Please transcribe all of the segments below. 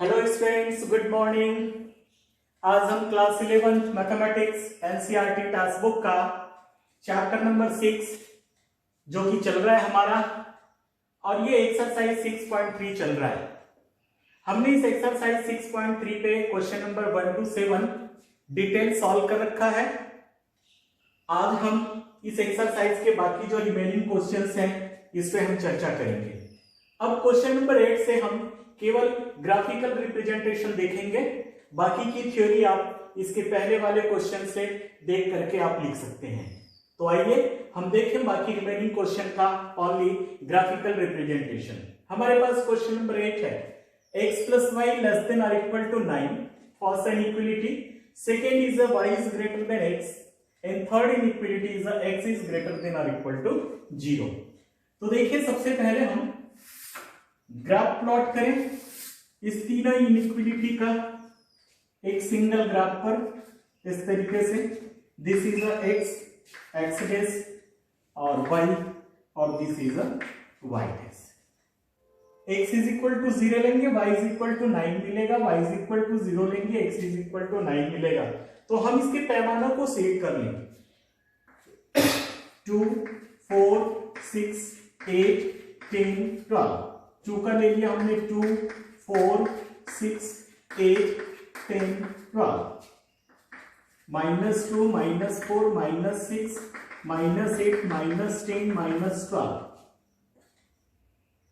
Hello students, good morning. आज हम class 11 mathematics NCERT text book का चैप्टर नंबर 6 जो कि चल रहा है हमारा, और ये एक्सरसाइज 6.3 चल रहा है। हमने इस एक्सरसाइज 6.3 पे question number 1 to 7 detail solve कर रखा है। आज हम इस एक्सरसाइज के बाकी जो रिमेनिंग क्वेश्चंस हैं इस पे हम चर्चा करेंगे। अब क्वेश्चन नंबर 8 से हम केवल ग्राफिकल रिप्रेजेंटेशन देखेंगे, बाकी की थ्योरी आप इसके पहले वाले क्वेश्चन से देख करके आप लिख सकते हैं। तो आइए हम देखें बाकी रिमेनिंग क्वेश्चन का ओनली ग्राफिकल रिप्रेजेंटेशन। हमारे पास क्वेश्चन नंबर 8 है, x plus y less than or equal to 9 first inequality, second is y is greater than x and third inequality is x is greater than or equal to 0। तो देखिए सबसे पहले हम graph plot करें इस तीनों inequality का एक सिंगल ग्राफ पर इस तरीके से। This is a x dash और वाई, और this is a y dash. X is equal to 0 लेंगे, वाई इज इक्वल टू 9 मिलेगा, वाई इज इक्वल टू 0 लेंगे, एक्स इज इक्वल टू 9 मिलेगा। तो हम इसके पैमानों को सेट कर लेंगे 2, 4, 6, 8, 10, 12। 2 का ले लिया हमने, 2, 4, 6, 8, 10, 12। -2, -4, -6, -8, -10, -12।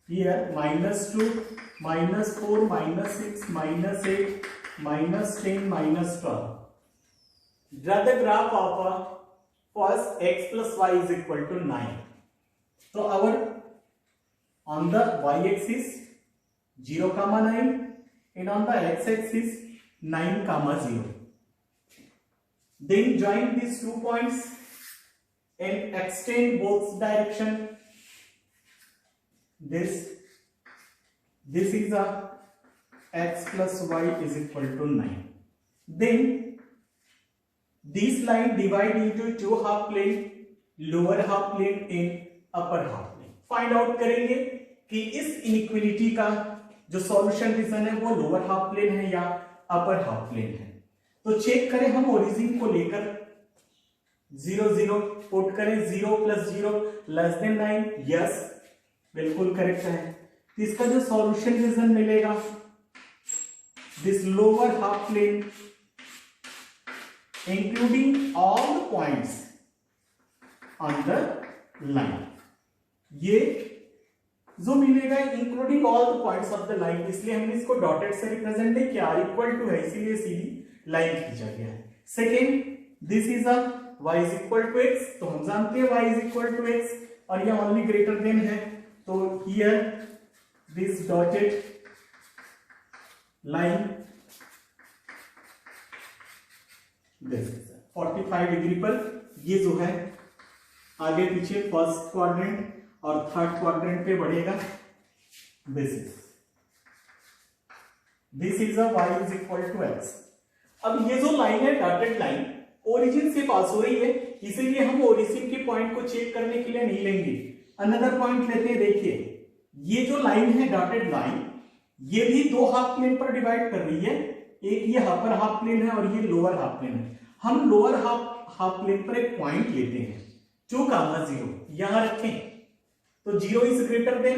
Here -2, -4, -6, -8, -10, -12. Draw the graph of first x plus y is equal to 9. So our on the y-axis 0,9 and on the x-axis 9,0. Then join these 2 points and extend both direction. This is a x plus y is equal to 9. Then this line divide into two half plane, lower half plane and upper half plane. Find out करेंगे कि इस inequality का जो solution region है वो lower half plane है या upper half plane है। तो चेक करें हम ओरिजिन को लेकर 0 0 पुट करें, 0 + 0 < 9, यस बिल्कुल करेक्ट है। तो इसका जो सॉल्यूशन रीजन मिलेगा, this lower half plane including all the points on the line, ये जो मिलेगा including all the points of the line, इसलिए हमने इसको डॉटेड से रिप्रेजेंट नहीं किया, r इक्वल टू है इसीलिए सीधी लाइन खींचा गया है। Second, this is a y is equal to x, तो हम जानते हैं y is equal to x और ये ओनली ग्रेटर देन है, तो here this dotted line this 45 degree पर ये जो है आगे पीछे फर्स्ट क्वाड्रेंट और थर्ड क्वाड्रेंट पे बढ़ेगा। This is y is equal to x। अब ये जो लाइन है डॉटेड लाइन ओरिजिन से पास हो रही है, इसीलिए हम ओरिजिन के पॉइंट को चेक करने के लिए नहीं लेंगे, अनदर पॉइंट लेते हैं। देखिए ये जो लाइन है डॉटेड लाइन, ये भी दो हाफ प्लेन पर डिवाइड कर रही है, एक ये अपर हाफ प्लेन है और ये लोअर हाफ प्लेन है। हम लोअर हाफ प्लेन पर एक पॉइंट लेते हैं 2,0 यहां रखें, तो 0 is greater than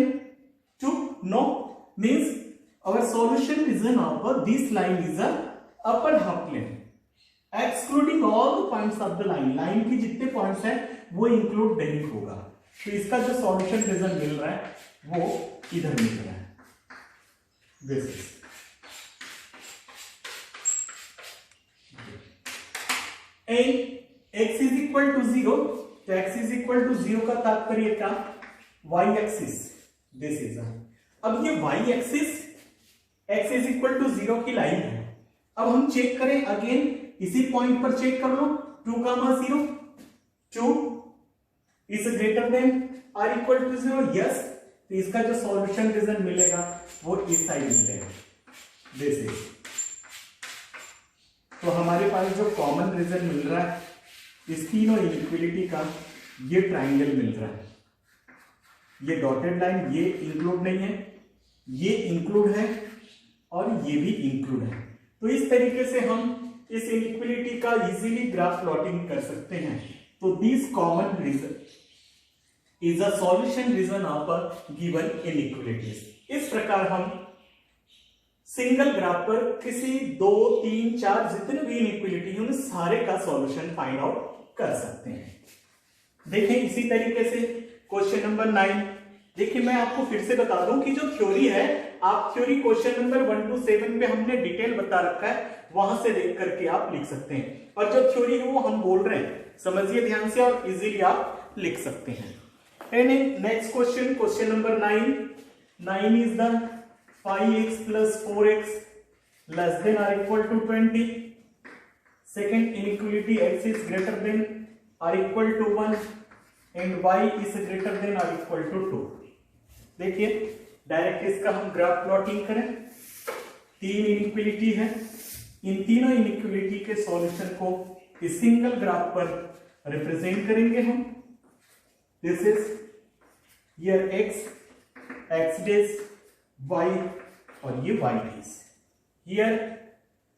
2, no, means our solution region of this line is a upper half plane excluding all the points of the line। Line के जितने पॉइंट्स हैं वो इंक्लूड नहीं होगा, तो इसका जो सॉल्यूशन रीजन मिल रहा है वो इधर मिल रहा है। This is x is equal to 0, तो x is equal to 0 का तात्पर्य क्या, y एक्सिस दिस इज। अब ये y axis x is equal to 0 की लाइन है। अब हम चेक करें अगेन, इसी पॉइंट पर चेक कर लो, 2,0, 2 is greater than or equal to 0, yes. तो इसका जो सॉल्यूशन रीजन मिलेगा वो इस साइड मिलेगा, दिस इज। तो हमारे पास जो कॉमन रीजन मिल रहा है इस तीनों इनइक्वालिटी का, ये ट्राइंगल मिल रहा है। ये डॉटेड लाइन ये इंक्लूड नहीं है, ये इंक्लूड है और ये भी इंक्लूड है। तो इस तरीके से हम इस इनइक्वलिटी का इजीली ग्राफ प्लॉटिंग कर सकते हैं। तो this common region is a solution region of a given inequalities. इस प्रकार हम सिंगल ग्राफ पर किसी 2, 3, 4 जितने भी इनइक्वलिटी हैं उन सारे का सॉल्यूशन फाइंड आउट कर सकते हैं। देखें इसी तरीके से क्वेश्चन नंबर 9। देखिए मैं आपको फिर से बता दूं कि जो थ्योरी है, आप थ्योरी क्वेश्चन नंबर 1 to 7 पे हमने डिटेल बता रखा है, वहां से देख करके आप लिख सकते हैं। और जो थ्योरी है वो हम बोल रहे हैं, समझिए ध्यान से और इजीली आप लिख सकते हैं। Next question, question number 9 is the 5x plus 4x less than or equal to 20. Second inequality, x is greater than or equal to 1 and y is greater than or equal to 2. देखिए direct इसका हम graph plotting करें। 3 inequality है, इन तीनों inequality के solution को इस single graph पर रिप्रेजेंट करेंगे हम। This is here x dash y और ये y dash। हियर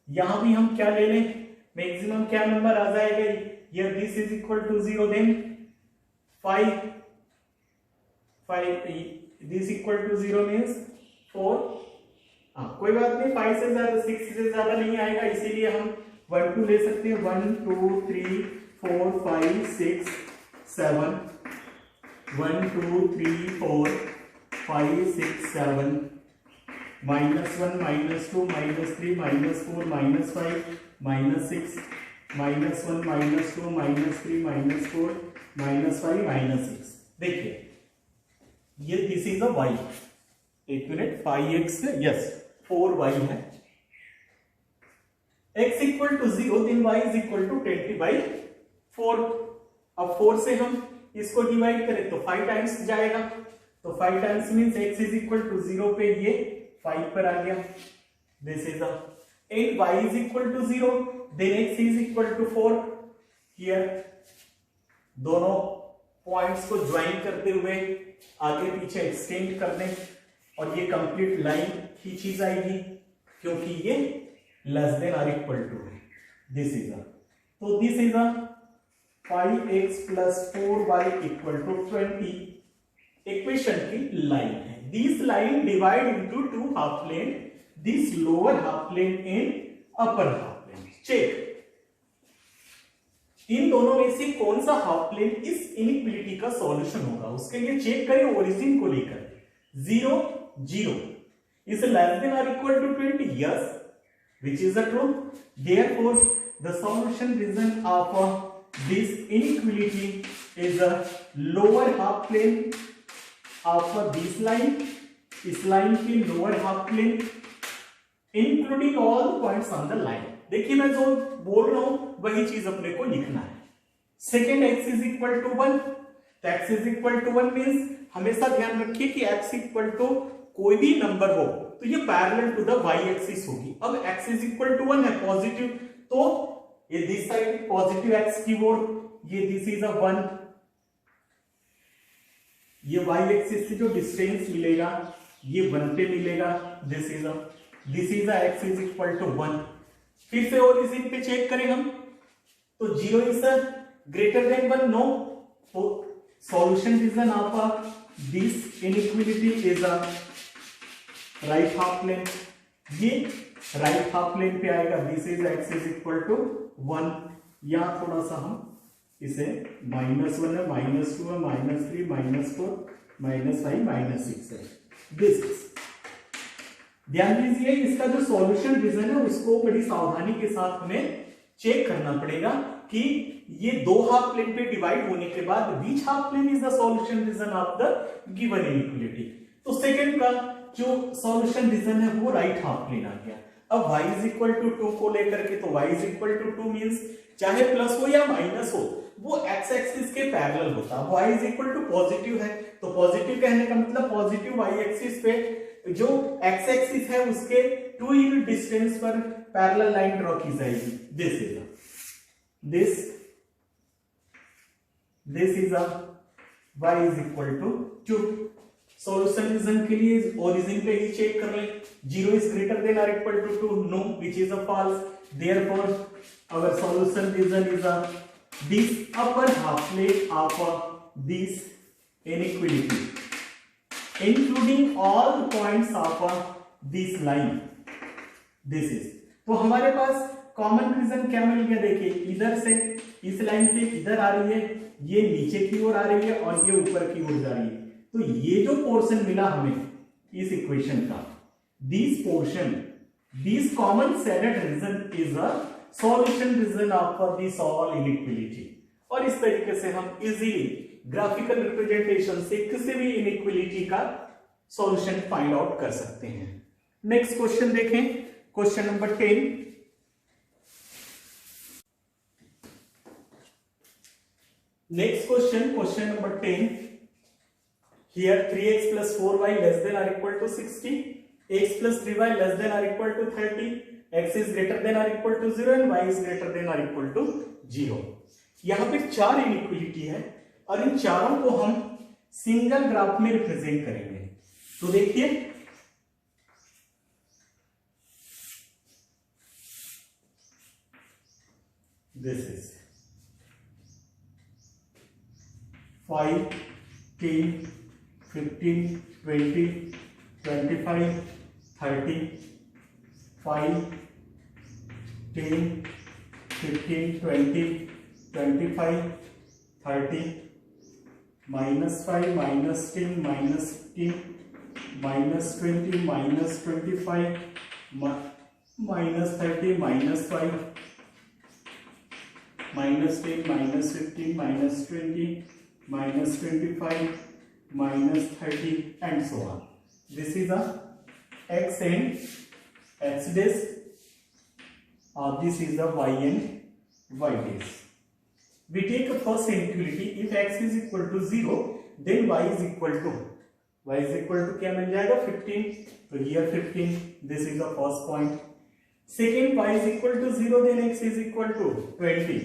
यहां भी हम क्या ले लें, मैक्सिमम क्या नंबर आ जाएगा, here this is equal to 0, then 5 this equal to 0 means 4। कोई बात नहीं, 5 से ज्यादा 6 से ज्यादा नहीं आएगा, इसीलिए हम 1 2 ले सकते हैं। 1 2 3 4 5 6 7 1 2 3 4 5 6 7 -1 -2 -3 -4 -5 -6 -1 -2 -3 -4 -5 -6। देखिए ये दिस इज अ y, एक मिनट, 5x यस 4y है, x equal to 0 then y is equal to 20/4। अब 4 से हम इसको डिवाइड करें तो 5 टाइम्स जाएगा, तो 5 times means x is equal to 0 पे ये 5 पर आ गया। This is a and y is equal to 0 then x is equal to 4। Here दोनों पॉइंट्स को ज्वाइन करते हुए आगे पीछे एक्सटेंड कर दें और ये कंप्लीट लाइन खींची जाएगी, क्योंकि ये लेस देन और इक्वल टू है। दिस इज तो this is 5x plus 4y equal to 20 equation की लाइन है। This line divide into 2 half plane, this lower half plane and upper half plane. Check इन दोनों में से कौन सा हाफ प्लेन इस इनइक्वलिटी का सॉल्यूशन होगा, उसके लिए चेक करें ओरिजिन को लेकर। 0 0 इज लेस देन और equal to 20, yes, which is the true. Therefore the solution region of this inequality is a lower half plane of this line, इस लाइन की lower half plane including all points on the line. देखिए मैं जो बोल रहा हूं वही चीज अपने को लिखना है। Second x is equal to 1, तो x is equal to 1 means हमेशा ध्यान रखिए कि x इक्वल टू कोई भी नंबर हो तो ये parallel to the y axis होगी। अब x इज इक्वल टू 1 है पॉजिटिव, तो ये दिस साइड पॉजिटिव x की ओर, ये दिस इज अ 1, ये y एक्सिस से जो डिस्टेंस मिलेगा ये 1 पे मिलेगा। This is a x is equal to 1। फिर से ओरिजिन पे चेक करें हम, तो 0 इज ग्रेटर देन 1, नो, तो solution region of this inequality is a right half plane. ये राइट हाफ प्लेन पे आएगा। This is x is equal to 1। यहां थोड़ा सा हम इसे -1 है, -2 है, -3 -4 -5 -6 है। दिस इज, ध्यान दीजिए इसका जो सॉल्यूशन रीजन है उसको बड़ी सावधानी के साथ हमें चेक करना पड़ेगा कि ये 2 हाफ प्लेन पे डिवाइड होने के बाद बीच half plane is the solution region of the given inequality. तो सेकंड का जो सॉल्यूशन रीजन है वो राइट हाफ प्लेन आ गया। अब y इज इक्वल टू 2 को लेकर के, तो y is equal to 2 means चाहे प्लस हो या माइनस हो वो x एक्सिस के पैरेलल होता है। y is equal to positive है, तो पॉजिटिव कहने का मतलब पॉजिटिव y एक्सिस पे जो x एक्सिस है उसके 2 यूनिट डिस्टेंस पर पैरेलल लाइन ड्रॉ की जाएगी। This is y is equal to 2। Solution region के लिए ओरिजिन पे ही चेक कर लें. 0 is greater than or equal to 2, no, which is a false. Therefore our solution reason is a this upper half plane of this inequality including all the points of this line. This is, तो हमारे पास common reason क्या मिल गया. देखिए इधर से इस line से इधर आ रही है, ये नीचे की ओर आ रही है और ये ऊपर की ओर जा रही है. तो ये जो पोर्शन मिला हमें इस इक्वेशन का, this portion, this common shaded region is a solution region of this all inequality. और इस तरीके से हम इजीली ग्राफिकल रिप्रेजेंटेशन से किसी भी इनइक्वालिटी का सॉल्यूशन फाइंड आउट कर सकते हैं. नेक्स्ट क्वेश्चन देखें, question number 10. Next question, question number 10. Here 3x plus 4y less than or equal to 60, x plus 3y less than or equal to 30, x is greater than or equal to 0 and y is greater than or equal to 0. यहाँ पे 4 inequality है और इन चारों को हम single graph में represent करेंगे. तो देखिए this is 5, 10, 15, 20, 25, 30, 5, 10, 15, 20, 25, 30, -5, -10, -15, -20, -25, -30, -5, -10, -15, -20, -25, -30 and so on. This is a x and x dash, this is the y and y dash. We take a first inequality. If x is equal to 0 then y is equal to क्या मिल जाएगा 15. तो here 15, this is the first point. Second, y is equal to 0 then x is equal to 20.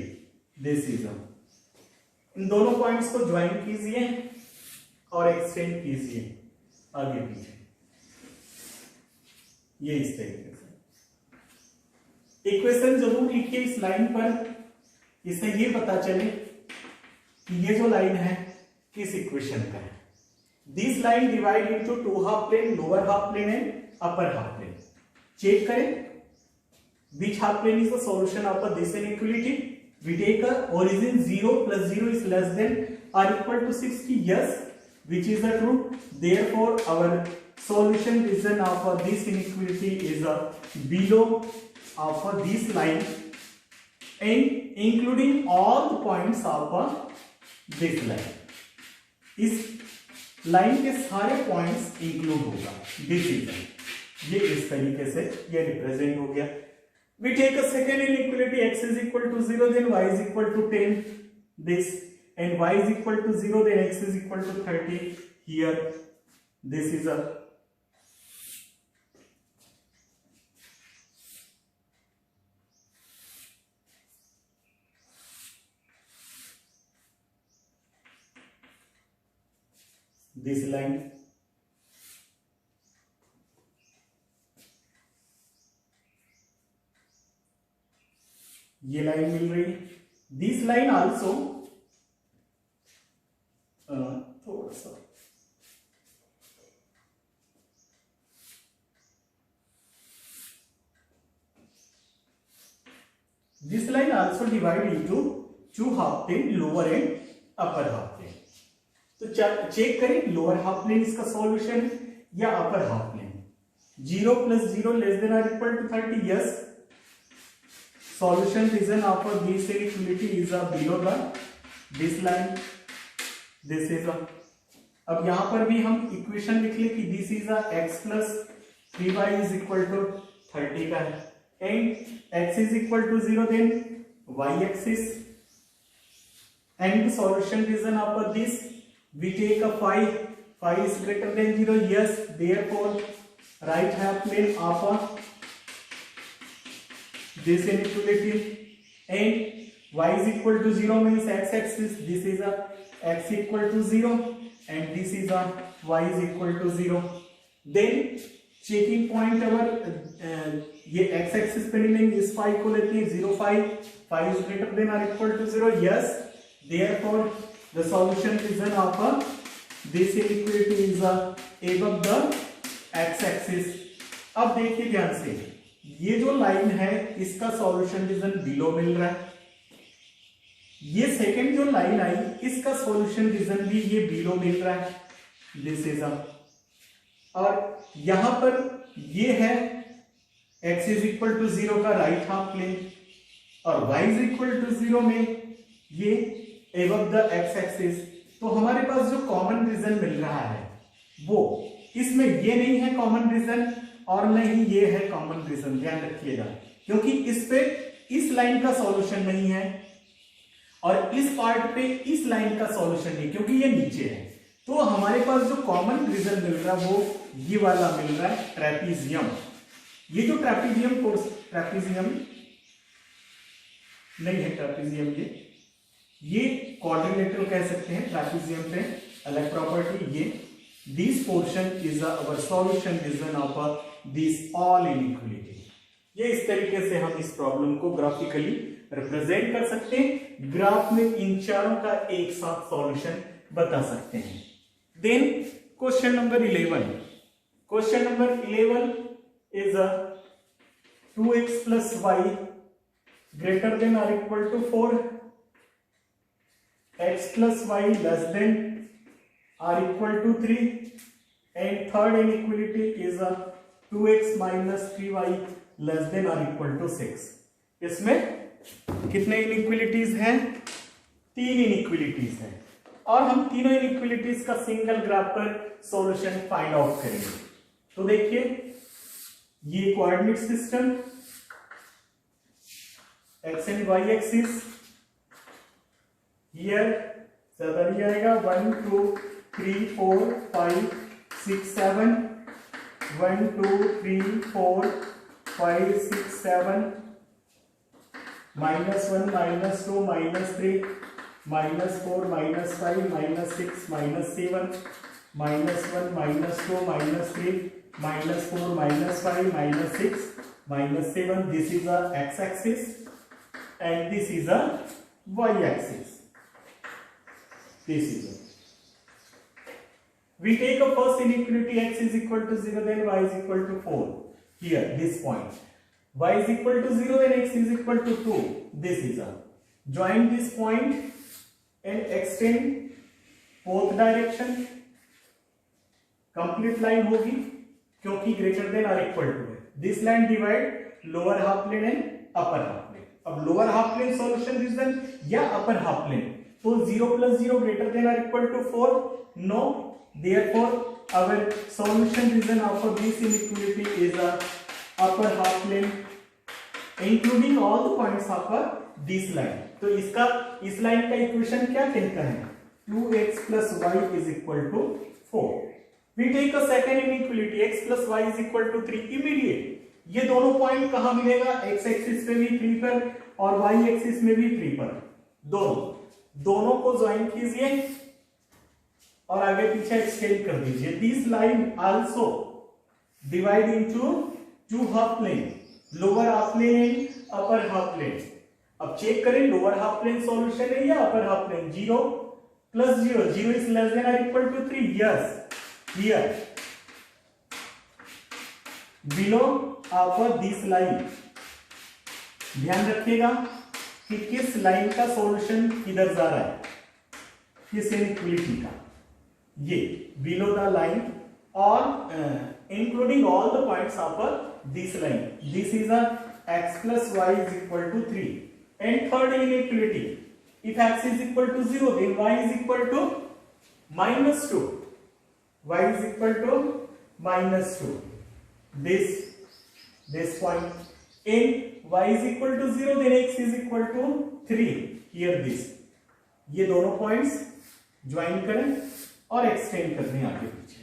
This is a, इन दोनों points को join कीजिए और extend कीजिए आगे पीछे, ये इस तरीके से. इक्वेशन जरूर लिखिए इस लाइन पर, इससे ये पता चले कि ये जो लाइन है किस इक्वेशन का है. This line divide into 2 half plane, lower half plane and upper half plane. Check करें which half plane is the solution of this inequality. We take a origin 0 plus 0 is less than or equal to 60. Yes, which is the true. Therefore, our solution region of this inequality is below of this line and including all the points of this line. इस line के सारे points include होगा. This is, ये इस तरीके से ये represent हो गया. We take a second inequality, x is equal to 0 then y is equal to 10, this, and y is equal to 0 then x is equal to 30. Here this is a, this line, ये line मिल रही. This line also थोड़ा सा this line also divide into 2 half plane, lower and upper half plane. तो check करें lower half plane इसका solution या upper half plane. 0 plus 0 less than or equal to 30. Yes, solution region of this inequality is below the this line. This is a, अब यहां पर भी हम equation लिख ले कि this is x plus 3y is equal to 30 का है and x is equal to 0 then y axis and the solution region of this we take a 5 is greater than 0. Yes, therefore right half plane of this inequality and y is equal to 0 means x axis, this is a x equal to 0 and this is a y is equal to 0. Then checking point our ये x axis पे नहीं लेंगे, इस 5 को लेते हैं 0 5 is greater than or equal to 0. Yes, therefore the solution region of this inequality is above the x axis. अब देखिए ध्यान से, ये जो लाइन है इसका सॉल्यूशन रीजन बिलो मिल रहा है, ये सेकंड जो लाइन आई इसका सॉल्यूशन रीजन भी ये बिलो मिल रहा है, दिस इज और यहां पर ये है x इज इक्वल टू 0 का राइट हाफ प्लेन और y इज इक्वल टू 0 में ये एबव द x एक्सिस. तो हमारे पास जो कॉमन रीजन मिल रहा है वो इसमें ये नहीं है कॉमन रीजन और नहीं ये है कॉमन रीजन, ध्यान रखिएगा, क्योंकि इस पे इस लाइन का सॉल्यूशन नहीं है और इस पार्ट पे इस लाइन का सॉल्यूशन नहीं, क्योंकि ये नीचे है. तो हमारे पास जो कॉमन रीजन मिल रहा है वो ये वाला मिल रहा है, ट्रेपीजियम. ये जो ट्रेपीजियम नहीं है, ट्रेपीजियम ये क्वाड्रिलेटरल कह सकते हैं. ट्रेपीजियम पे अलग प्रॉपर्टी. ये this portion is our solution region of this all inequality. ये इस तरीके से हम इस प्रॉब्लम को ग्राफिकली रिप्रेजेंट कर सकते हैं. ग्राफ में इन चारों का एक साथ सॉल्यूशन बता सकते हैं. Then question number 11. Question number 11 is 2x plus y greater than or equal to 4, x plus y less than or equal to 3, and third inequality is 2x minus 3y less than or equal to 6. इसमें कितने inequalities हैं? 3 inequalities हैं और हम तीनों inequalities का single graph पर solution find out करेंगे. तो देखिए, ये coordinate system x and y axis, here ज्यादा नहीं आएगा, 1 2 3 4 5 6 7, 1 2 3 4 5 6 7, -1 -2 -3 -4 -5 -6 -7, -1 -2 -3 -4 -5 -6 -7. This is a x-axis and this is a y-axis. This is a. We take a first inequality, x is equal to 0, then y is equal to 4. Here, this point. Y is equal to 0, then x is equal to 2. This is a. Join this point and extend both direction. Complete line होगी क्योंकि greater than और equal to है. This line divide lower half plane and upper half plane. अब lower half plane solution region या upper half plane, तो 0 + 0 greater than or equal to 4. No, therefore our solution region of this inequality is a upper half plane including all the points of this line. तो इसका इस line का equation क्या कहता है? 2x plus y is equal to 4. We take a second inequality, x plus y is equal to 3. Immediate ये दोनों point कहां मिलेगा? x एक्सिस पे भी 3 पर और y एक्सिस में भी 3 पर. दोनों को ज्वाइन कीजिए और आगे पीछे एक्सटेंड कर दीजिए. This line also divide into 2 half plane, lower half plane and upper half plane. अब चेक करें लोअर हाफ प्लेन सॉल्यूशन है या upper half plane. 0 + 0, 0 is less than or equal to 3. Yes, here below of this line. ध्यान रखिएगा कि किस line का solution किधर जा रहा है, किस इनइक्वालिटी का. ये below the line or including all the points of this line. This is a x plus y is equal to 3. And third inequality, if x is equal to 0, then y is equal to -2. Y is equal to -2. This point. And y is equal to 0, then x is equal to 3. Here this. ये दोनों points join करें और extend करने आगे पीछे.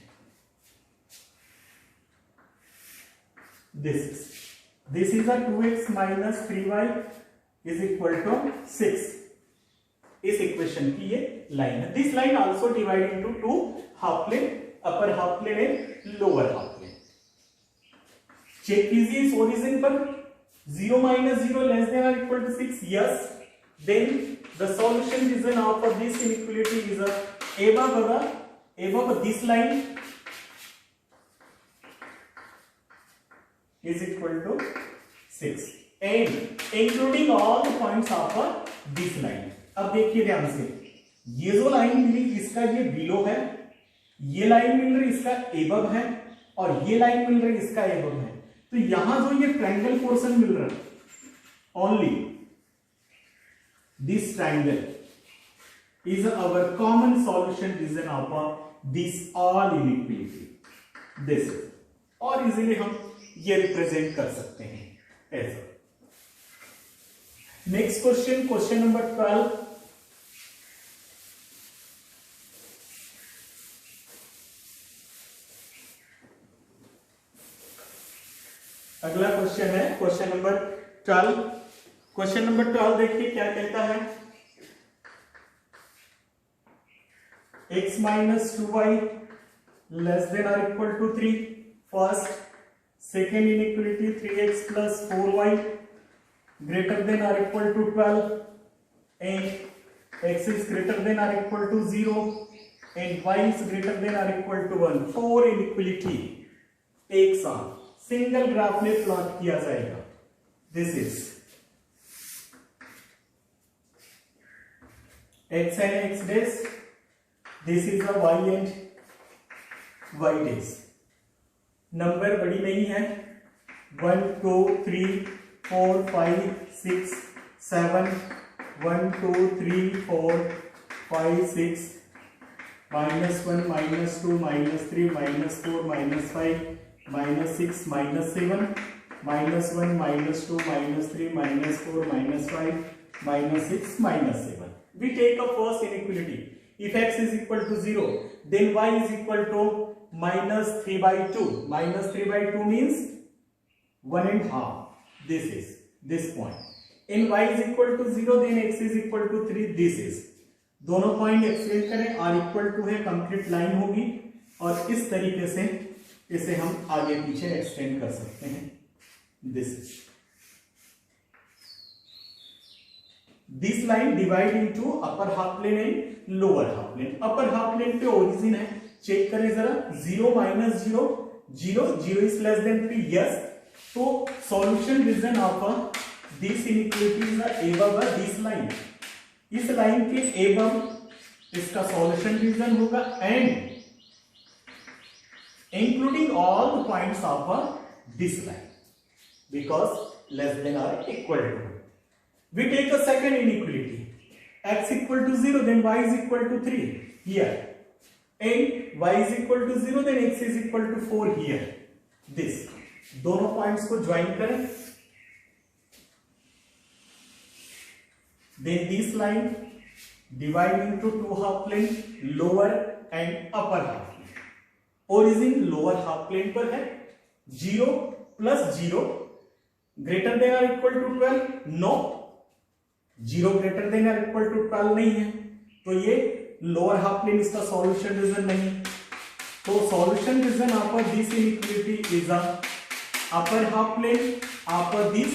This is a 2x minus 3y is equal to 6. इस equation की ये लाइन है. This line also divide into 2 half plane, upper half plane and lower half plane. Check कीजिए इस ओरिजिन पर 0 minus 0 less than or equal to 6, yes, then the solution region of this inequality is above this line is equal to 6 and including all the points of this line। अब देखिए ध्यान से, ये जो line मिली इसका ये below है, ये लाइन मिल रही इसका एबव है और ये लाइन मिल रही इसका एबव है। तो यहां जो ये ट्रायंगल पोर्शन मिल रहा है, only this triangle is our common solution region of this all inequality. This और इजीली हम ये रिप्रेजेंट कर सकते हैं ऐसा। Next question, question number 12। अगला क्वेश्चन है क्वेश्चन नंबर 12। क्वेश्चन नंबर 12 देखिए क्या कहता है, x minus 2y less than or equal to 3, first, second inequality 3x plus 4y greater than or equal to 12 and x is greater than or equal to 0 and y is greater than or equal to 1। 4 inequality एक साथ single graph में plot किया जाएगा। This is x and x dash, this is a y and y dash। Number बड़ी नहीं है, 1 2 3 4 5 6 7 1 2 3 4 5 6 -1 -2 -3 -4 -5 -6 -7 -1 -2 -3 -4 -5 -6 -7। We take a first inequality. If x is equal to 0, then y is equal to -3/2. -3/2 means 1.5. This is this point. And y is equal to 0, then x is equal to 3. This is दोनों point exchange करें, r equal to है, complete line होगी और इस तरीके से इसे हम आगे पीछे एक्सटेंड कर सकते हैं। This line divide into upper half plane and lower half plane. Upper half plane पे ओरिजिन है, चेक करें जरा, 0 minus 0 0 0 is less than 3, yes. तो solution region of this inequality is above this line. इस line के above इसका solution region होगा and including all the points of this line because less than or equal to। We take a second inequality, x equal to 0, then y is equal to 3 here and y is equal to 0, then x is equal to 4 here। this दोनों points को join करें, then this line divide into two half plane, lower and upper half। Origin lower half plane पर है, 0 plus 0 greater than और equal to 12, no 0 greater than और equal to 12 नहीं है, तो ये लोअर हाफ प्लेन इसका सॉल्यूशन रीजन नहीं। तो solution region of this inequality is upper half plane of this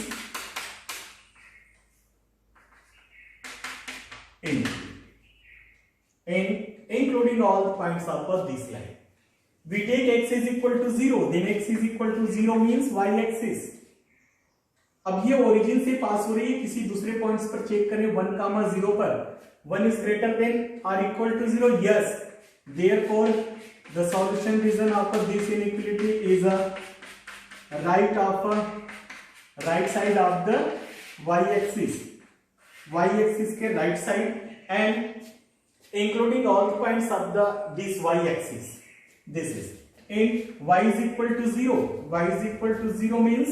and including all the points of this line। We take x is equal to 0, then x is equal to 0 means y axis। अब ये origin से पास हो रही है, किसी दूसरे points पर check करें, 1, 0 पर 1 is greater than or equal to 0, yes, therefore the solution region of this inequality is right side of the y axis, y axis के right side and including all the points of this y axis। this is and y is equal to 0, y is equal to 0 means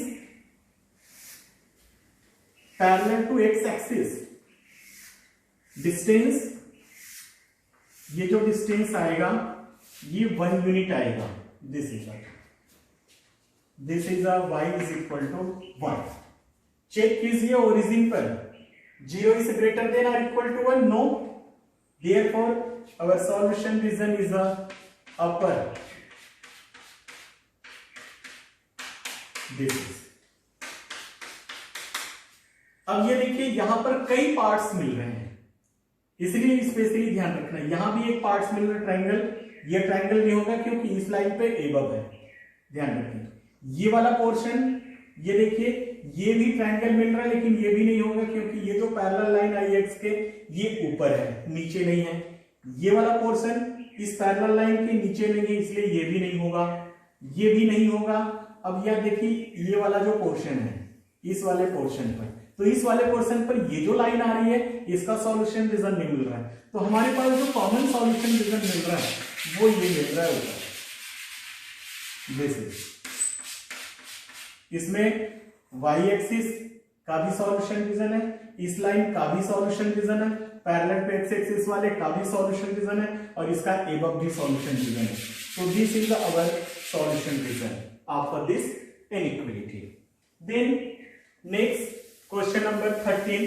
parallel to x axis। Distance, ये जो distance आएगा ये 1 unit आएगा। This is a y is equal to 1। चेक कीजिए origin पर, 0 is greater than or equal to 1, no, therefore our solution region is a upper this is. अब ये देखिए यहां पर कई पार्ट्स मिल रहे हैं, इसलिए स्पेशली ध्यान रखना, यहां भी एक पार्ट्स मिल रहा है ट्रायंगल, ये ट्रायंगल नहीं होगा क्योंकि इस लाइन पे एबव है, ध्यान रखिए। ये वाला पोर्शन, ये देखिए ये भी ट्रायंगल मिल रहा है, लेकिन ये भी नहीं होगा क्योंकि ये जो पैरेलल लाइन आई एक्स के ये ऊपर है, नीचे नहीं है। ये वाला पोर्शन इस पैरेलल लाइन के नीचे नहीं है, इसलिए ये भी नहीं होगा, ये भी नहीं होगा। अब यह देखिए ये वाला जो पोर्शन है, इस वाले पोर्शन पर, तो इस वाले पोर्शन पर ये जो लाइन आ रही है इसका सॉल्यूशन रीजन नहीं मिल रहा है, तो हमारे पास जो कॉमन सॉल्यूशन रीजन मिल रहा है वो ये मिल रहा है ऊपर। इसमें y एक्सिस का भी सॉल्यूशन रीजन है, इस लाइन का भी सॉल्यूशन रीजन है, पैरेलल टू x एक्सिस वाले का भी सॉल्यूशन रीजन है, और इसका एबव भी सॉल्यूशन रीजन है। तो this is our solution region after this inequality. Then next question number 13,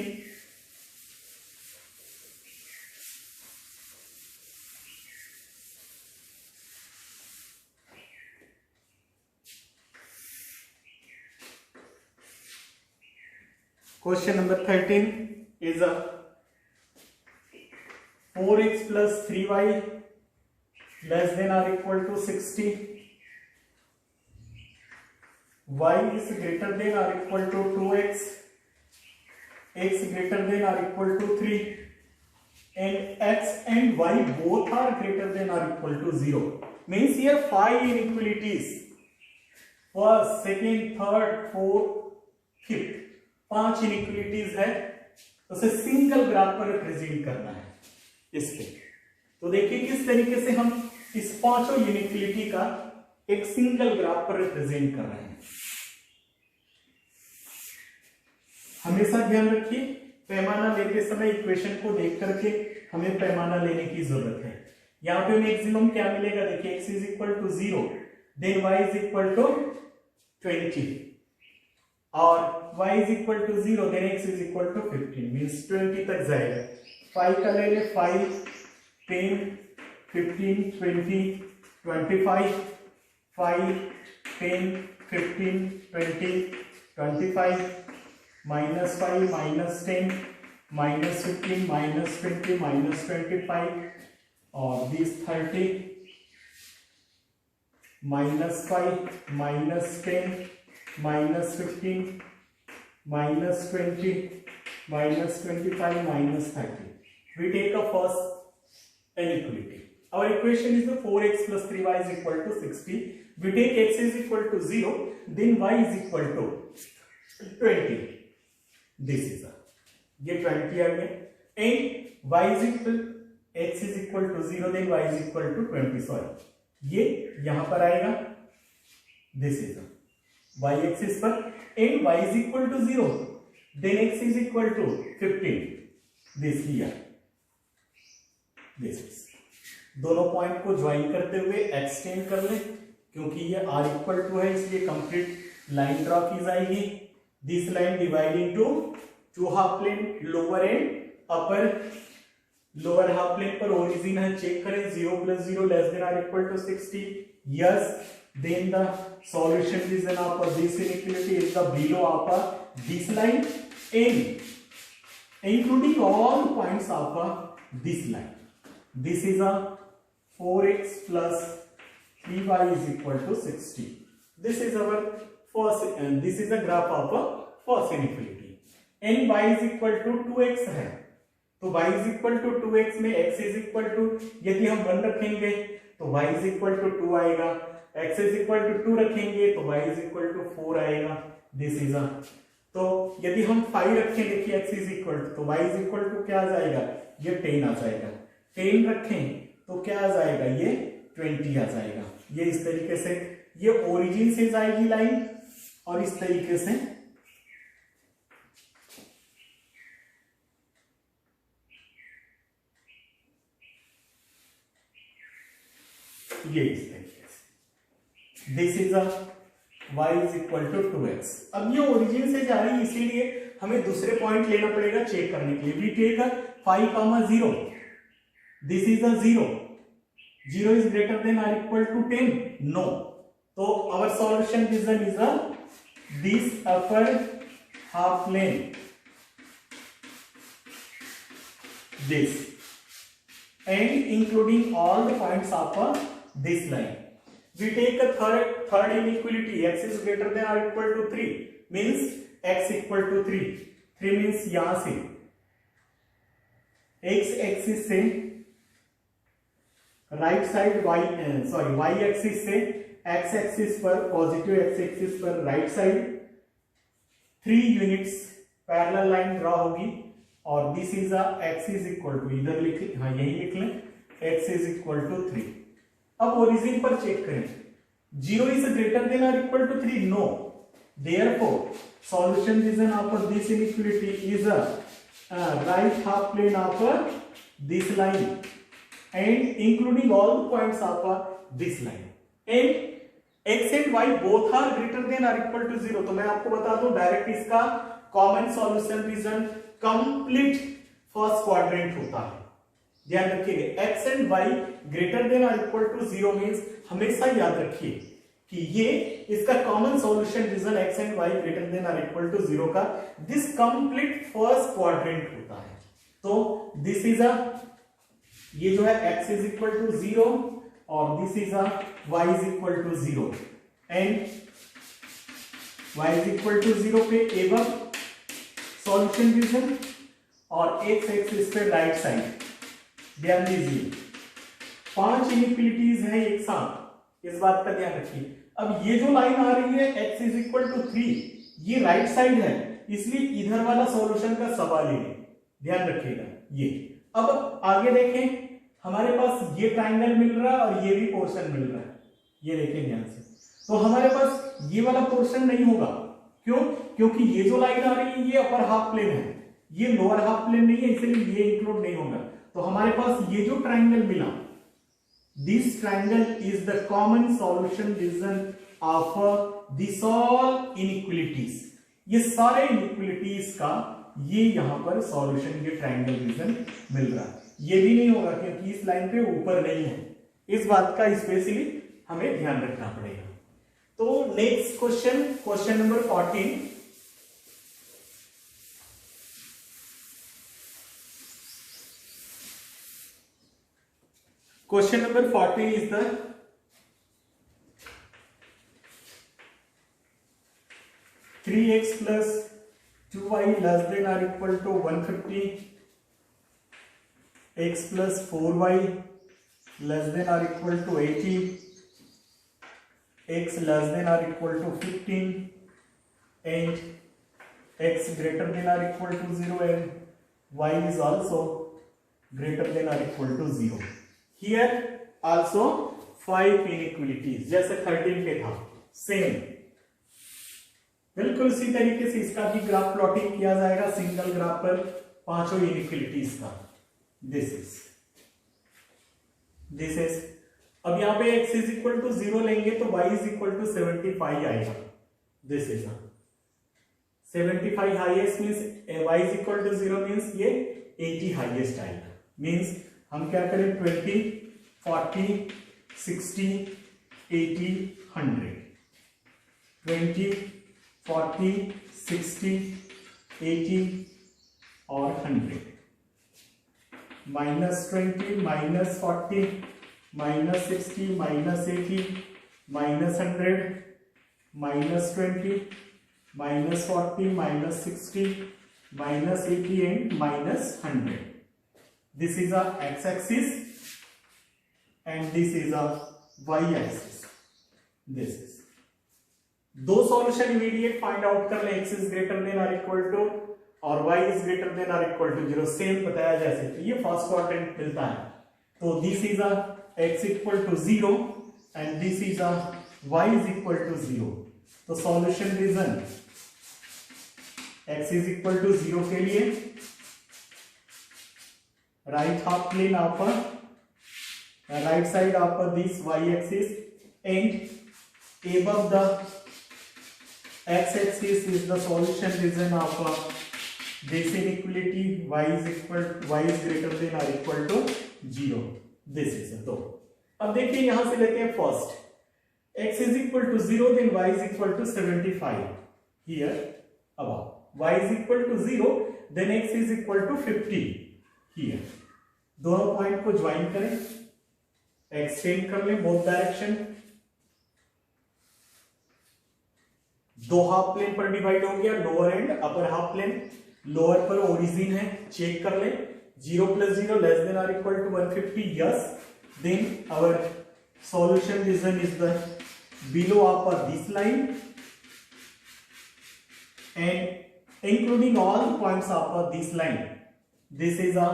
question number 13 is a 4x plus 3y less than or equal to 60, y is greater than or equal to 2x, x greater than or equal to 3, and x and y both are greater than or equal to 0. Means here 5 inequalities, first, second, third, fourth, fifth, 5 inequalities है, उसे single graph पर represent करना है इसके। तो देखिए किस तरीके से हम इस पांचों इनइक्वालिटी का एक सिंगल ग्राफ पर रिप्रेजेंट कर रहे हैं। हमेशा ध्यान रखिए पैमाना लेते समय इक्वेशन को देख करके हमें पैमाना लेने की जरूरत है। यहां पे मैक्सिमम क्या मिलेगा, देखिए x is equal to 0, then y is equal to 20, और y is equal to 0, then x is equal to 15, means 20 तक जाएगा। 5 का ले ले, 5, 10, 15, 20, 25, 5, 10, 15, 20, 25, minus 5, minus 10, minus 15, minus 20, minus 25, और this 30, minus 5, minus 10, minus 15, minus 20, minus 25, minus 30. We take the first inequality. Our equation is the 4x plus 3y is equal to 60. We take x is equal to 0, then y is equal to 20. This is ये 20 आ गया, and y is equal, x is equal to 0, then y is equal to 20. Sorry, ये यहां पर आएगा, this is y axis पर, and y is equal to 0, then x is equal to 15. This here, this is, दोनों point को join करते हुए extend कर ले, क्योंकि ये r इक्वल टू है इसलिए कंप्लीट लाइन ड्रॉ की जाएगी। This line divide into two half plane, lower and upper. Lower half plane पर ओरिजिन है, चेक करें, 0 plus 0 less than or equal to 60. Yes, then the solution region of this inequality is the below of this line and including all points of this line. This is a 4x plus 3y is equal to 60. This is our first, and this is a graph of first inequality. And y is equal to 2x है, तो y is equal to 2x में x is equal to, यदि हम 1 रखेंगे तो y is equal to 2 आएगा, x is equal to 2 रखेंगे तो y is equal to 4 आएगा। दिस इज तो यदि हम 5 रखें, देखिए x is equal to, तो y is equal to क्या आ जाएगा, ये 10 आ जाएगा। 10 रखें तो क्या आ जाएगा, ये 20 आ जाएगा। ये इस तरीके से ये ओरिजिन से जाएगी लाइन, और इस तरीके से ये इस तरीके से। This is a y is equal to 2x। अब ये ओरिजिन से जा रही है, इसीलिए हमें दूसरे पॉइंट लेना पड़ेगा चेक करने के लिए। We take 5, 0, this is a 0, 0 is greater than और इक्वल टू 10, नो, तो our solution region is a this upper half plane, this, and including all the points of this line. We take a third inequality, x is greater than or equal to 3, means x equal to 3. 3 means यहां से x axis से right side y axis से x axis पर, positive x axis पर right side 3 units parallel line draw होगी और this is x is equal to, इधर लिख, हाँ यही लिख लें, x इज इक्वल टू 3. अब ओरिजिन पर चेक करें, 0 इज ग्रेटर देन और equal to 3, no, therefore solution region of this inequality is a right half plane of this line and including all the points of this line, and x and y both are greater than or equal to 0. तो मैं आपको बता दूं direct इसका common solution region complete first quadrant होता है. ध्यान रखिएगा, x and y greater than और इक्वल टू 0 मींस हमेशा याद रखिए कि ये इसका common solution region x and y greater than और इक्वल टू 0 का दिस कंप्लीट फर्स्ट क्वाड्रेंट होता है. तो दिस इज ये जो है x इज इक्वल टू 0 और this is y is equal to 0 and y is equal to 0 पे एवं सॉल्यूशन रीजन और x एक्सिस पे राइट साइड. ध्यान दीजिए 5 इनइक्वालिटीज हैं एक साथ, इस बात का ध्यान रखिए. अब ये जो लाइन आ रही है x इज इक्वल टू 3, ये राइट साइड है, इसलिए इधर वाला सॉल्यूशन का सवाल ही नहीं, ध्यान रखिएगा ये. अब आगे देखें, हमारे पास ये ट्राइंगल मिल रहा है और ये भी पोर्शन मिल रहा है, ये देखें ध्यान से. तो हमारे पास ये वाला पोर्शन नहीं होगा, क्यों? क्योंकि ये जो लाइन आ रही है ये अपर हाफ प्लेन है, ये लोअर हाफ प्लेन नहीं है, इसलिए ये इंक्लूड नहीं होगा. तो हमारे पास ये जो ट्राइंगल मिला, this triangle is the common solution region of this all inequalities. ये सारे inequalities का ये यहां पर सॉल्यूशन, ये ट्राइंगल रीजन मिल रहा है. ये भी नहीं होगा क्योंकि इस लाइन पे ऊपर नहीं है, इस बात का स्पेशली हमें ध्यान रखना पड़ेगा. तो next question, question number 14. Question number 14 is the three x plus 2y less than or equal to 150, x plus 4y less than or equal to 80, x less than or equal to 15, and x greater than or equal to 0 and y is also greater than or equal to 0. Here also 5 inequalities, जैसे 13 पे था, same बिल्कुल इसी तरीके से इसका भी graph plotting किया जाएगा सिंगल ग्राफ पर पांचों इनइक्वालिटीज का. दिस इज अब यहाँ पे x इज इक्वल टू 0 लेंगे तो y इज इक्वल टू 75 आएगा. This is 75 highest means y is equal to 0 means ये 80 हाईएस्ट आएगा. मींस हम क्या करें, 20, 40, 60, 80, 100, 20, 40, 60, 80 और 100. -20, -40, -60, -80, -100, -20, -40, -60, -80 and -100. This is a x-axis and this is a y-axis. This is दो सॉल्यूशन इमीडिएट फाइंड आउट कर ले, x इज ग्रेटर देन और इक्वल टू और y इज ग्रेटर देन और इक्वल टू 0, सेम बताया जैसे. तो ये फर्स्ट क्वाड्रेंट मिलता है. तो this is a x equal to 0 and this is a y is equal to 0. तो solution region x is equal to 0 के लिए right half plane of right side of this y-axis and above the x-axis is the solution region of this inequality. Y is greater than or equal to 0. This is तो अब देखिए यहां से लेते हैं first, x is equal to 0 then y is equal to 75. here above. Y is equal to 0, then x is equal to 50 here. दोनों point को join करें, एक्सटेंड कर लें बोथ डायरेक्शन, दो हाफ प्लेन पर डिवाइड हो गया, lower and upper half plane. Lower पर ओरिजिन है, चेक कर लें, 0 + 0 less than or equal to 150, yes, then our solution region is the below upper this line and including all the points upper this line. This is a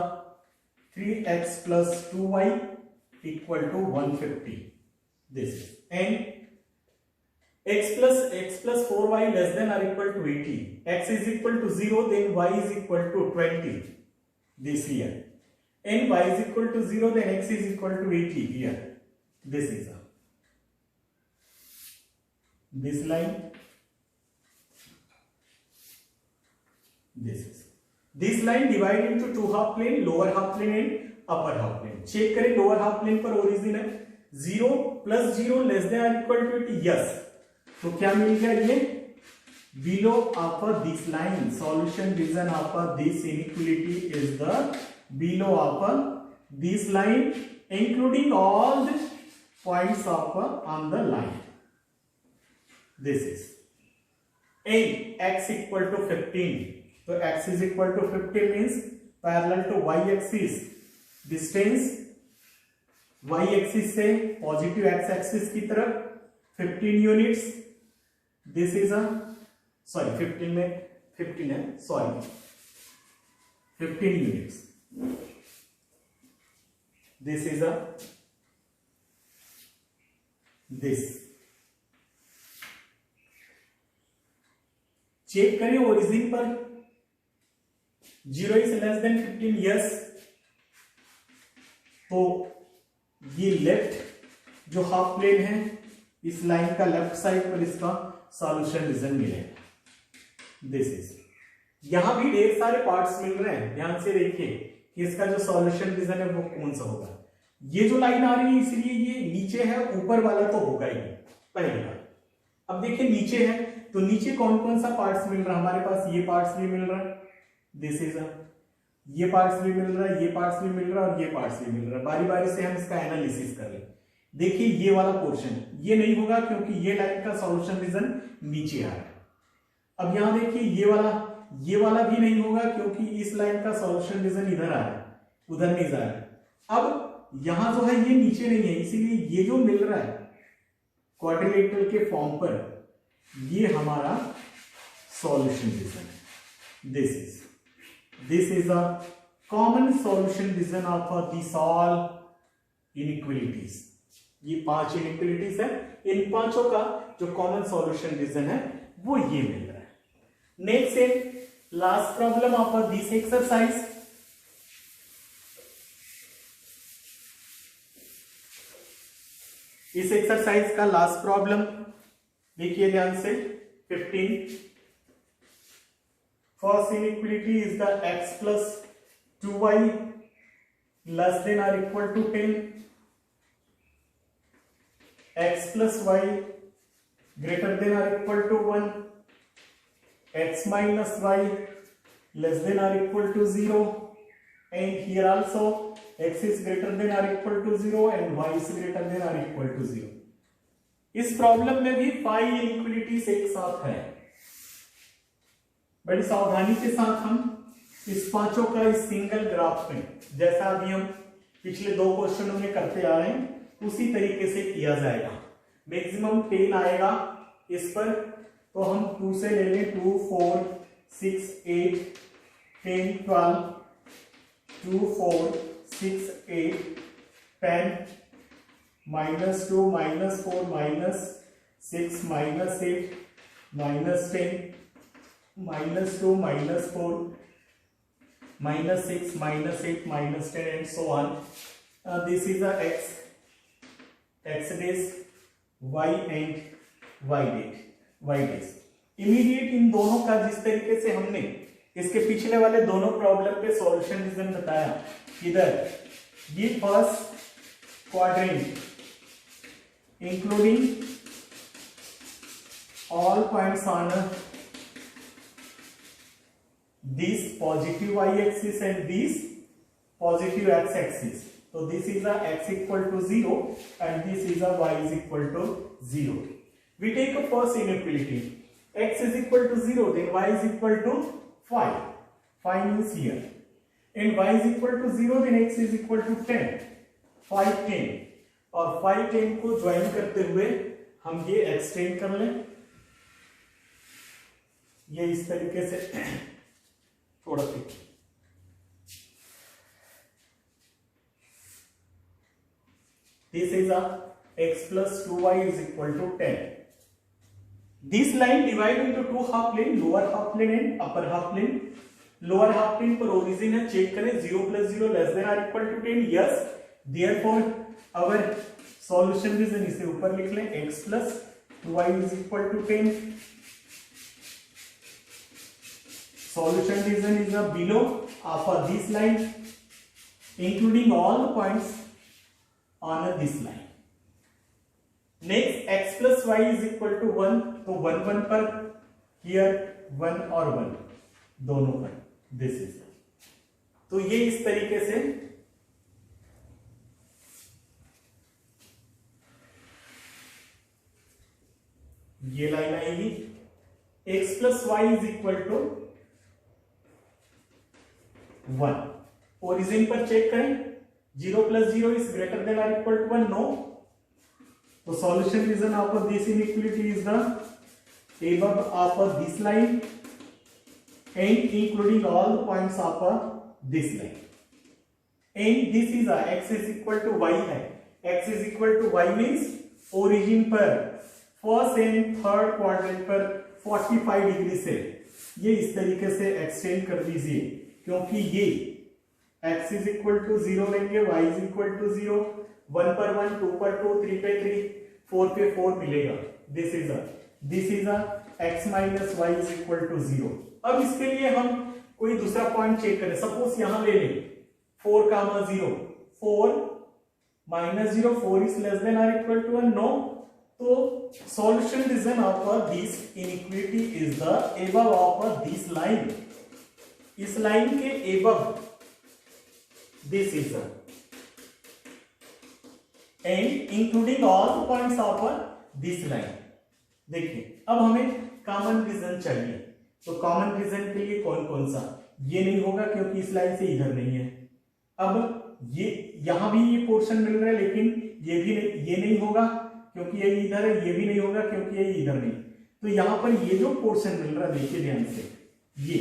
3x plus 2y equal to 150. This is, and x plus 4y less than or equal to 80. X is equal to 0, then y is equal to 20. This here, and y is equal to 0, then x is equal to 80 here. This is this line, this line divided into two half plane, lower half plane and upper half plane. चेक करें, lower half plane पर origin है, 0 + 0 less than और equal to 80, yes, तो क्या मिल गया, ये below upper this line, solution region upper this inequality is the below upper this line including all the points upper on the line. This is, and x equal to 15, so x is equal to 15 means parallel to y axis, distance y axis से positive x axis की तरफ 15 units, this is a sorry 15 में 15 है, sorry 15 units, this is a this, check करें origin पर 0 is less then 15, yes, तो ये left जो हाफ प्लेन है इस लाइन का लेफ्ट साइड पर इसका सॉल्यूशन रीजन मिलेगा, दिस इज, यहां भी ढेर सारे पार्ट्स मिल रहे हैं, ध्यान से देखिए कि इसका जो सॉल्यूशन रीजन है वो कौन सा होगा, ये जो लाइन आ रही है इसलिए ये नीचे है, ऊपर वाला तो होगा ही पहले का। अब देखिए नीचे है तो नीचे कौन कौन सा पार्ट्स मिल रहा है, हमारे पास ये पार्ट्स भी मिल रहा है, दिस इज, ये पार्ट्स भी मिल रहा है, ये पार्ट्स भी मिल रहा है और ये पार्ट्स भी मिल रहा है, बारी बारी से हम इसका एनालिसिस कर लें। देखिए ये वाला पोर्शन ये नहीं होगा क्योंकि ये लाइन का सॉल्यूशन रीजन नीचे आ रहा है। अब यहां देखिए ये वाला भी नहीं होगा क्योंकि इस लाइन का सॉल्यूशन रीजन इधर आ रहा है, उधर नहीं जा रहा है। अब यहां जो है ये नीचे नहीं है, इसीलिए ये जो मिल रहा है क्वाड्रिलेटरल के फॉर्म पर ये हमारा सॉल्यूशन रीजन है, this is a common solution region of this all inequalities. ये 5 इनइक्वालिटीज है, इन पांचों का जो कॉमन सॉल्यूशन रीजन है वो ये मिल रहा है। नेक्स्ट है last problem of this exercise. इस एक्सरसाइज का लास्ट प्रॉब्लम देखिए ध्यान से, 15। First inequality is the x plus 2y less than or equal to 10, x plus y greater than or equal to 1, x minus y less than or equal to 0, and here also x is greater than or equal to 0 and y is greater than or equal to 0। इस problem में भी 5 inequalities एक साथ है। बड़ी सावधानी के साथ हम इस पांचों का इस सिंगल ग्राफ में, जैसा अभी हम पिछले 2 क्वेश्चनों में करते आ रहे हैं, उसी तरीके से किया जाएगा। मैक्सिमम 10 आएगा इस पर, तो हम 2 से ले लें, 2 4 6 8 10 12 2 4 6 8 10 -2 -4 -6 -8 -10 -2 -4 -6 -8 -10 and so on। This is a x days, y and y days। Immediate इन दोनों का जिस तरीके से हमने इसके पिछले वाले दोनों प्रॉब्लम पे सॉल्यूशन रीजन बताया, इधर ये first quadrant including all points on this positive y-axis and this positive x-axis. So this is a x equal to 0 and this is a y is equal to 0. We take a first inequality. X is equal to 0, then y is equal to 5. 5 means here. And y is equal to 0, then x is equal to 10. 5, 10. और 5, 10 को join करते हुए हम ये extend कर लें. ये इस तरीके से थोड़ा सा this is a x plus 2y is equal to 10. This line divided into two half plane, lower half plane and upper half plane. Lower half plane पर origin है, चेक करें 0 plus 0 less than or equal to 10. Yes, therefore our solution reason इसे ऊपर लिख लें, x plus 2y is equal to 10. Solution reason is below of this line, including all the points on this line. Next, x plus y is equal to 1. तो 1 1 पर here 1 और 1 दोनों पर this is. तो ये इस तरीके से ये लाइन आएगी. x plus y is equal to 1. Origin पर चेक करें 0 plus 0 is greater than or equal to 1. No. So solution reason of this inequality is the above of this line and including all the points of this line. And this is x is equal to y है. x is equal to y means origin पर first and third quadrant पर 45 degree से ये इस तरीके से extend कर दीजिए, क्योंकि ये x is equal to 0 लेंगे, y is equal to 0, 1 पर 1, 2 पर 2, 3 पे 3, 4 पे 4 मिलेगा. this is a x minus y is equal to 0. अब इसके लिए हम कोई दूसरा पॉइंट चेक करें. सपोज यहां ले लें 4, 0, 4 minus 0, 4 is less than or equal to 1. No. तो solution reason of this inequality is the above of this line. इस लाइन के above this is and including all the points of this line. देखिए अब हमें common reason चाहिए. तो common reason के लिए कौन कौन सा? ये नहीं होगा क्योंकि इस लाइन से इधर नहीं है. अब ये यहां भी ये पोर्शन मिल रहा है, लेकिन ये नहीं होगा क्योंकि ये इधर है. ये भी नहीं होगा क्योंकि ये इधर नहीं. तो यहां पर ये जो पोर्शन मिल रहा है, देखिए ध्यान से, ये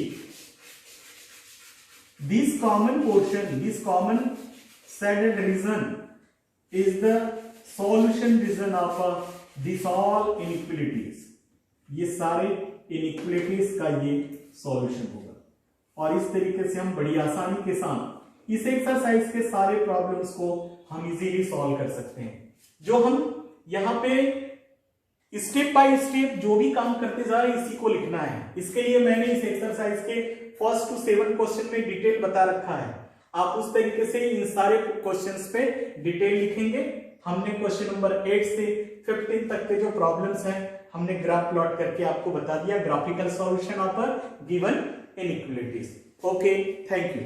this common portion, this common shaded region is the solution region of this all inequalities. ये सारे inequalities का ये solution होगा. और इस तरीके से हम बड़ी आसानी के साथ इस एक्सरसाइज के सारे प्रॉब्लम्स को हम इजीली सॉल्व कर सकते हैं. जो हम यहां पे स्टेप बाय स्टेप जो भी काम करते जा रहे हैं इसी को लिखना है. इसके लिए मैंने इस एक्सरसाइज के फर्स्ट टू 7 क्वेश्चन में डिटेल बता रखा है. आप उस तरीके से इन सारे क्वेश्चंस पे डिटेल लिखेंगे. हमने क्वेश्चन नंबर 8 से 15 तक के जो प्रॉब्लम्स हैं हमने ग्राफ प्लॉट करके आपको बता दिया. Graphical solution of given inequalities. Okay, thank you.